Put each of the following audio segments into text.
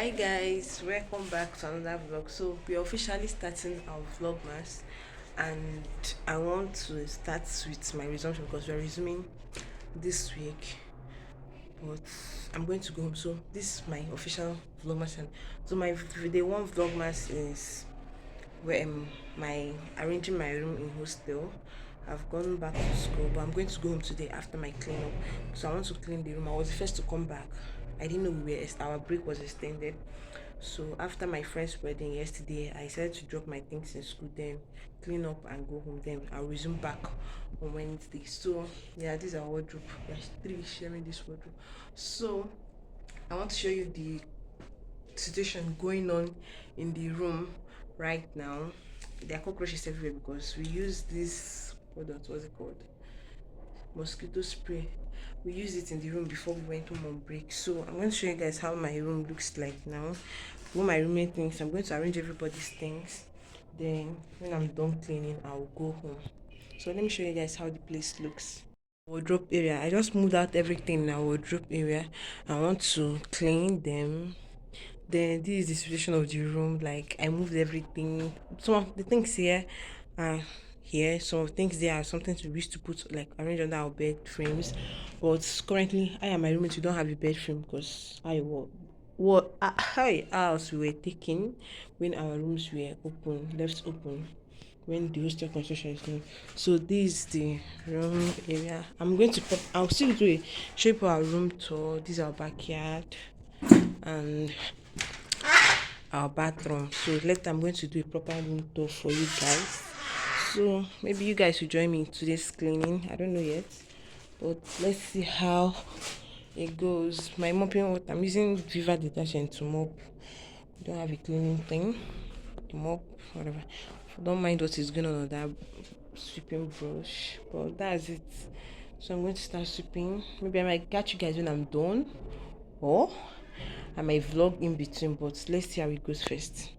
Hi guys, welcome back to another vlog. So we are officially starting our vlogmas, and I want to start with my resumption because we are resuming this week. But I'm going to go home. So this is my official vlogmas, and so my day one vlogmas is where my arranging my room in hostel. I've gone back to school, but I'm going to go home today after my cleanup. So I want to clean the room. I was the first to come back. I didn't know our break was extended. So after my friend's wedding yesterday, I decided to drop my things in school, then clean up and go home. Then I'll resume back on Wednesday. So yeah, this is our wardrobe. There's three sharing this wardrobe. So I want to show you the situation going on in the room right now. There are cockroaches everywhere because we use this product, what's it called, mosquito spray. We used it in the room before we went home on break. So I'm going to show you guys how my room looks like now. What my roommate thinks. I'm going to arrange everybody's things, then when I'm done cleaning I'll go home. So let me show you guys how the place looks. Wardrobe area, I just moved out everything in our wardrobe area. I want to clean them. Then this is the situation of the room. Like I moved everything. Some of the things here are here. Some of the things there are something we used to put like arrange under our bed frames. But currently I and my roommate we don't have a bed frame because I what how else we were taking when our rooms were left open when the hostel construction is done. So this is the room area. I'll still do a shape our room tour. This is our backyard and our bathroom. So I'm going to do a proper room tour for you guys. So maybe you guys will join me in today's cleaning. I don't know yet, but let's see how it goes. My mopping water, I'm using Viva detergent to mop. Don't have a cleaning thing. The mop, whatever. Don't mind what is going on with that sweeping brush, but that's it. So I'm going to start sweeping. Maybe I might catch you guys when I'm done, or I might vlog in between, but let's see how it goes first.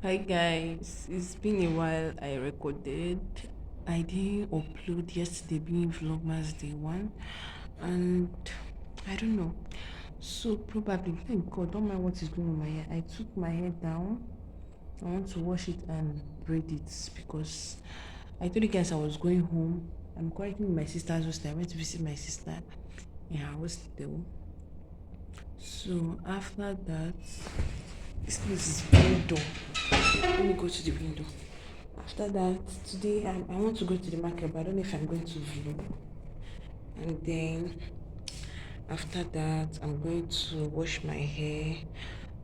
Hi guys, it's been a while. I recorded. I didn't upload yesterday being Vlogmas day one, and I don't know. So probably thank God, don't mind what is going on my hair. I took my hair down. I want to wash it and braid it because I told you guys I was going home. I'm currently in my sister's hostel. I went to visit my sister in her hostel. So after that, this place is window. Let me go to the window. After that, today I want to go to the market, but I don't know if I'm going to vlog. And then after that, I'm going to wash my hair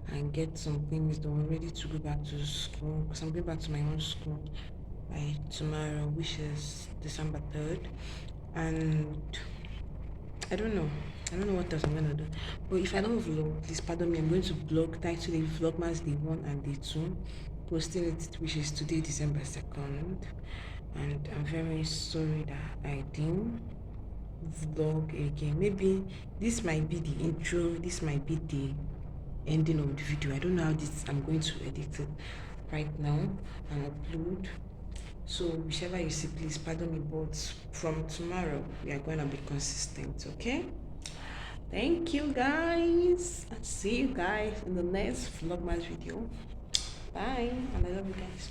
and get some things done, ready to go back to school because I'm going back to my own school by tomorrow, which is December 3rd. And I don't know. I don't know what else I'm gonna do. But if I don't vlog, please pardon me. I'm going to vlog title it Vlogmas Day 1 and Day 2. Posting it, which is today, December 2nd. And I'm very sorry that I didn't vlog again. Maybe this might be the intro, this might be the ending of the video. I don't know how this I'm going to edit it right now and upload. So whichever you see, please pardon me, but from tomorrow we are gonna be consistent, okay? Thank you guys. I'll see you guys in the next Vlogmas video. Bye, and I love you guys.